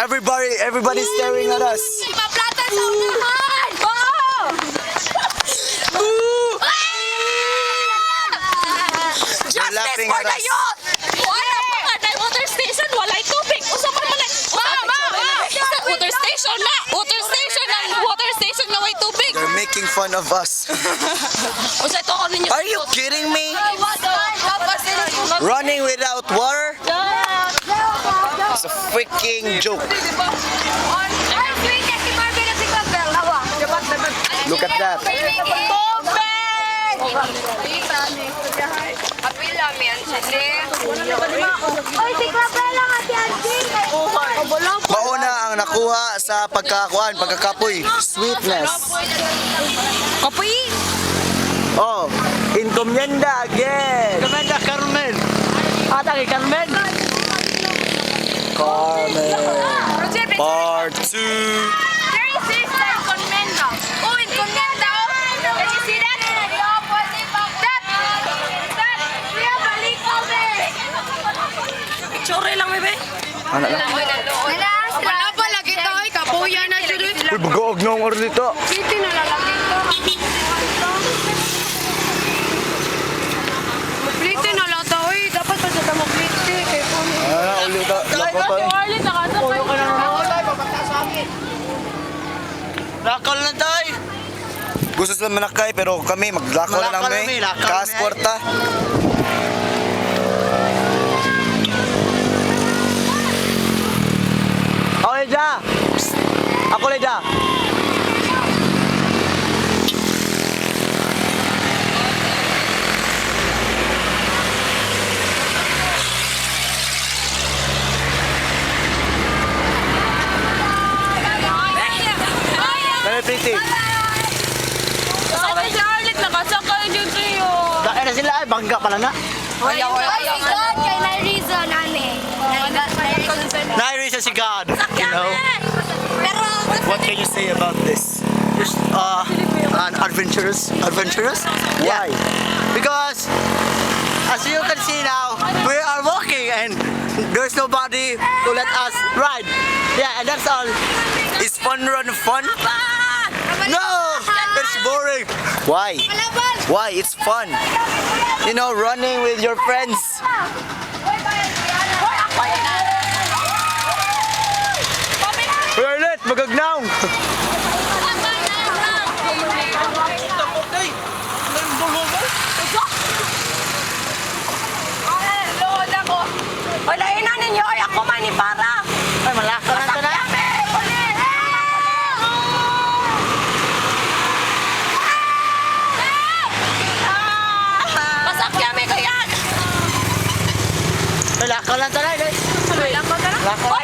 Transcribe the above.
Everybody's staring at us. Maplata sa unahan! Oo! They're laughing for at the us. youth! Wala pa nga na water station, walay tubig. Usa pa man water station na! Water station na way tubig! They're making fun of us. Usa ito ko ninyo. Are you kidding me? Running without water? It's a freaking joke. Look at that. Mauna ang nakuha sa pagkakapoy. Sweetness. Kapoy! Oh, encomienda again. Encomienda Carmen. Ata kay Carmen. Carmen. Part 2. Chore lang, bebe. Ano lang? Wala pa lagi to, kapuya na siya. Uy, bagoog na ang oras dito. City na lalagay to. Magliti na lang to, oy. Dapat pa sa magliti. Ulit lako pa. Arlit, nakasakay ka na. Lakal na tayo. Gusto sila manakay pero kami maglakaw na lang Malakaw may. kami, lakaw Kaas na. kwarta. Ako Leja! Ako Leja! Dami pretty. Sakay si Arlit, nakasakay din sa'yo. Dahil na sila ay bangga pala na. Ayaw. Kay na reason, ane. Nairi si God. You know. Pero, What can you say about this? Just an adventurous. Why? Because as you can see now, we are walking and there's nobody to let us ride. Yeah, and that's all. Is fun run fun? No, it's boring. Why? Why? It's fun. You know, running with your friends. Arlit, magagnaw! Lood ako. Wala ina ninyo, ay ako man ni para. Ay, malakaw na ito na. Masakyan may kayan. Malakaw na ito na. Wala ko tara. Lakaw.